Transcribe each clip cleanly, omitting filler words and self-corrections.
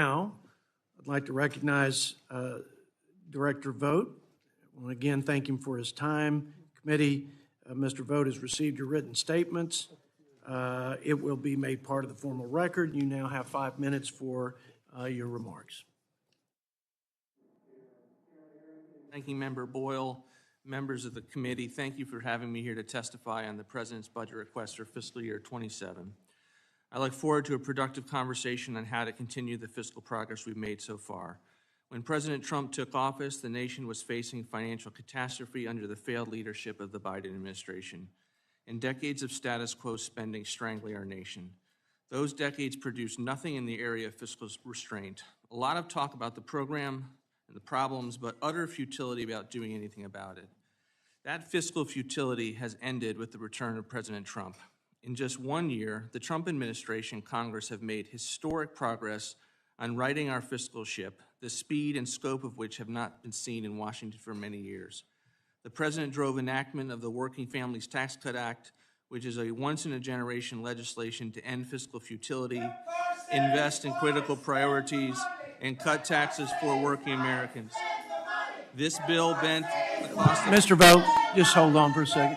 Now, I'd like to recognize Director Vought. I want to again thank him for his time. Committee, Mr. Vought has received your written statements. It will be made part of the formal record. You now have 5 minutes for your remarks. Ranking Member Boyle, members of the committee, thank you for having me here to testify on the President's budget request for fiscal year 27. I look forward to a productive conversation on how to continue the fiscal progress we've made so far. When President Trump took office, the nation was facing financial catastrophe under the failed leadership of the Biden administration, and decades of status quo spending strangling our nation. Those decades produced nothing in the area of fiscal restraint. A lot of talk about the program and the problems, but utter futility about doing anything about it. That fiscal futility has ended with the return of President Trump. In just 1 year, the Trump administration and Congress have made historic progress on righting our fiscal ship, the speed and scope of which have not been seen in Washington for many years. The President drove enactment of the Working Families Tax Cut Act, which is a once-in-a-generation legislation to end fiscal futility, invest in critical priorities, and cut taxes for working Americans. This bill bent the cost of— Mr. Vought, just hold on for a second.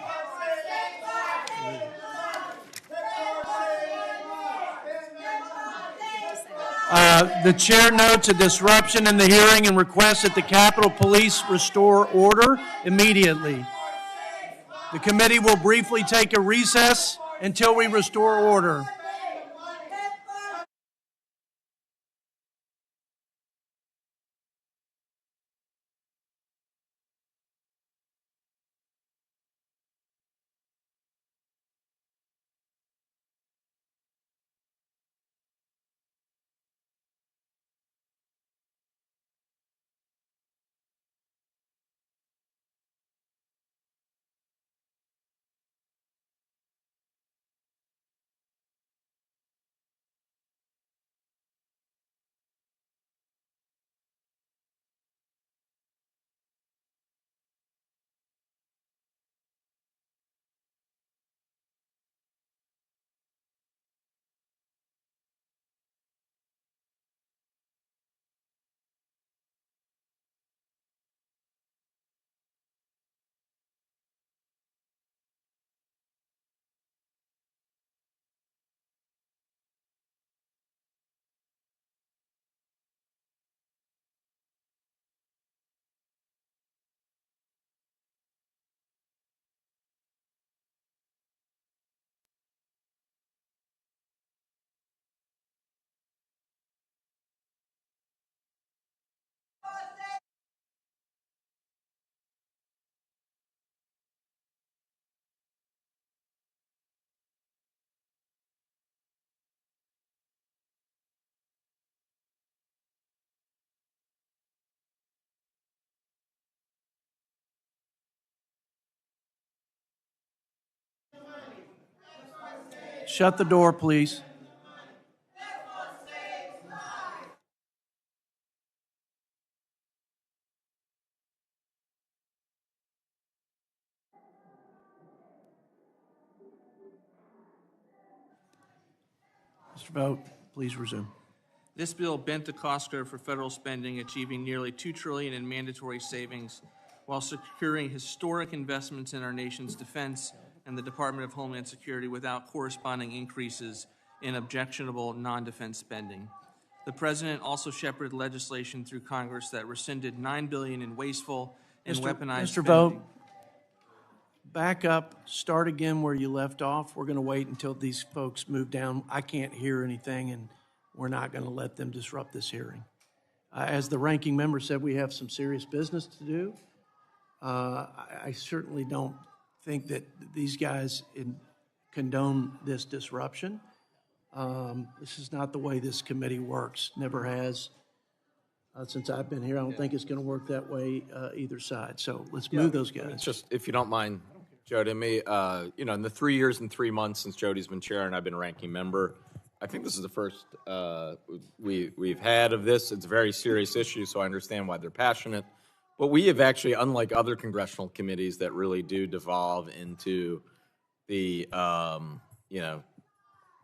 The chair notes a disruption in the hearing and requests that the Capitol Police restore order immediately. The committee will briefly take a recess until we restore order. Shut the door, please. Mr. Vought, please resume. This bill bent the cost curve for federal spending, achieving nearly $2 trillion in mandatory savings while securing historic investments in our nation's defense and the Department of Homeland Security without corresponding increases in objectionable non-defense spending. The President also shepherded legislation through Congress that rescinded $9 billion in wasteful and weaponized spending. Mr. Vought, back up, start again where you left off. We're going to wait until these folks move down. I can't hear anything, and we're not going to let them disrupt this hearing. As the ranking member said, we have some serious business to do. I certainly don't think that these guys condone this disruption. This is not the way this committee works, never has. Since I've been here, I don't think it's going to work that way either side. So let's move those guys. Just, if you don't mind, Jody, in the 3 years and 3 months since Jody's been chair and I've been ranking member, I think this is the first we've had of this. It's a very serious issue, so I understand why they're passionate. But we have actually, unlike other congressional committees that really do devolve into the,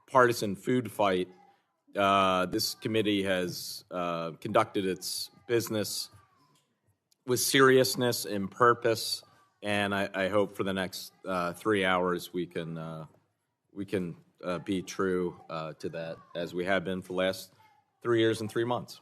partisan food fight, This committee has conducted its business with seriousness and purpose, and I hope for the next 3 hours we can be true to that, as we have been for the last 3 years and 3 months.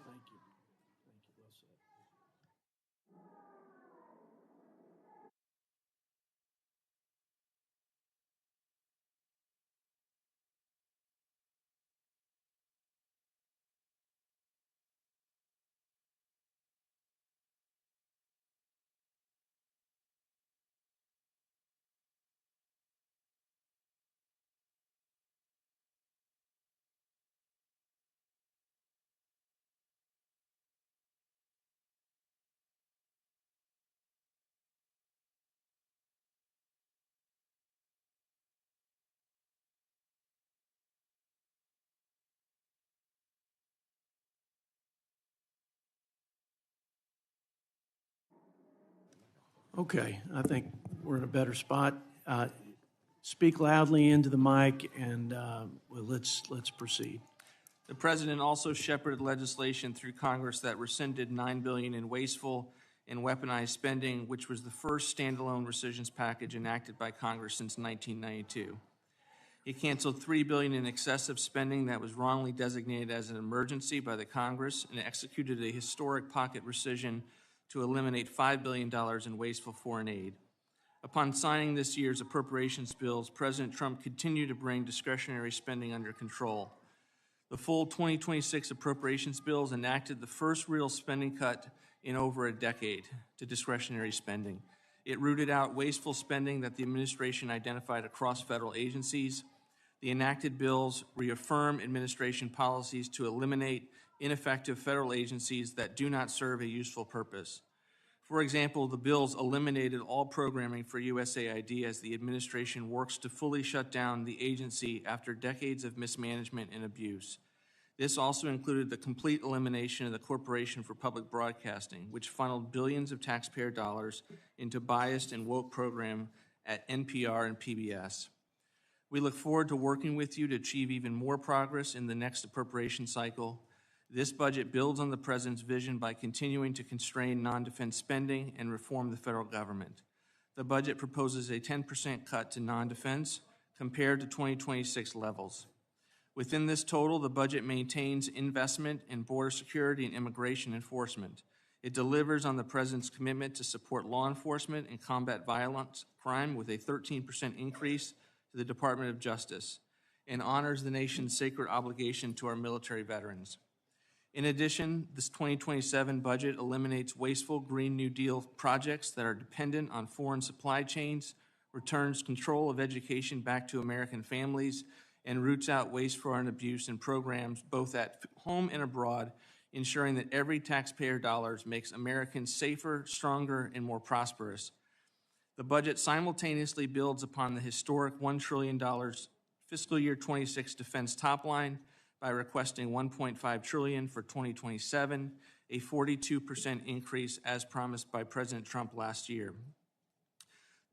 Okay, I think we're in a better spot. Speak loudly into the mic, and well, let's proceed. The President also shepherded legislation through Congress that rescinded $9 billion in wasteful and weaponized spending, which was the first standalone rescissions package enacted by Congress since 1992. He canceled $3 billion in excessive spending that was wrongly designated as an emergency by the Congress and executed a historic pocket rescission to eliminate $5 billion in wasteful foreign aid. Upon signing this year's appropriations bills, President Trump continued to bring discretionary spending under control. The full 2026 appropriations bills enacted the first real spending cut in over a decade to discretionary spending. It rooted out wasteful spending that the administration identified across federal agencies. The enacted bills reaffirm administration policies to eliminate ineffective federal agencies that do not serve a useful purpose. For example, the bills eliminated all programming for USAID as the administration works to fully shut down the agency after decades of mismanagement and abuse. This also included the complete elimination of the Corporation for Public Broadcasting, which funneled billions of taxpayer dollars into biased and woke program at NPR and PBS. We look forward to working with you to achieve even more progress in the next appropriation cycle. This budget builds on the President's vision by continuing to constrain non-defense spending and reform the federal government. The budget proposes a 10% cut to non-defense compared to 2026 levels. Within this total, the budget maintains investment in border security and immigration enforcement. It delivers on the President's commitment to support law enforcement and combat violent crime with a 13% increase to the Department of Justice, and honors the nation's sacred obligation to our military veterans. In addition, this 2027 budget eliminates wasteful Green New Deal projects that are dependent on foreign supply chains, returns control of education back to American families, and roots out waste, fraud, and abuse in programs both at home and abroad, ensuring that every taxpayer dollar makes Americans safer, stronger, and more prosperous. The budget simultaneously builds upon the historic $1 trillion fiscal year 26 defense top line by requesting $1.5 trillion for 2027, a 42% increase as promised by President Trump last year.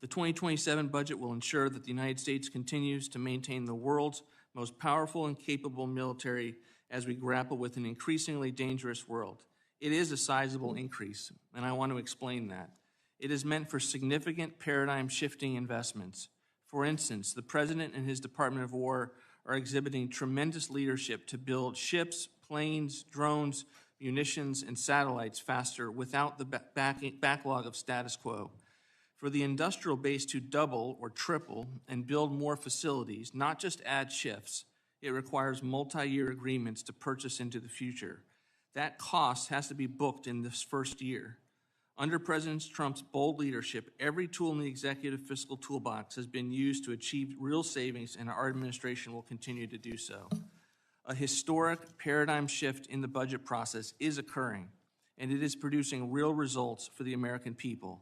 The 2027 budget will ensure that the United States continues to maintain the world's most powerful and capable military as we grapple with an increasingly dangerous world. It is a sizable increase, and I want to explain that. It is meant for significant paradigm-shifting investments. For instance, the President and his Department of War are exhibiting tremendous leadership to build ships, planes, drones, munitions, and satellites faster without the backlog of status quo. For the industrial base to double or triple and build more facilities, not just add shifts, it requires multi-year agreements to purchase into the future. That cost has to be booked in this first year. Under President Trump's bold leadership, every tool in the executive fiscal toolbox has been used to achieve real savings, and our administration will continue to do so. A historic paradigm shift in the budget process is occurring, and it is producing real results for the American people.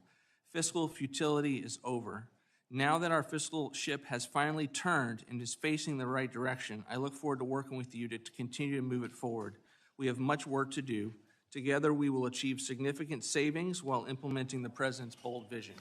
Fiscal futility is over. Now that our fiscal ship has finally turned and is facing the right direction, I look forward to working with you to continue to move it forward. We have much work to do. Together, we will achieve significant savings while implementing the President's bold vision.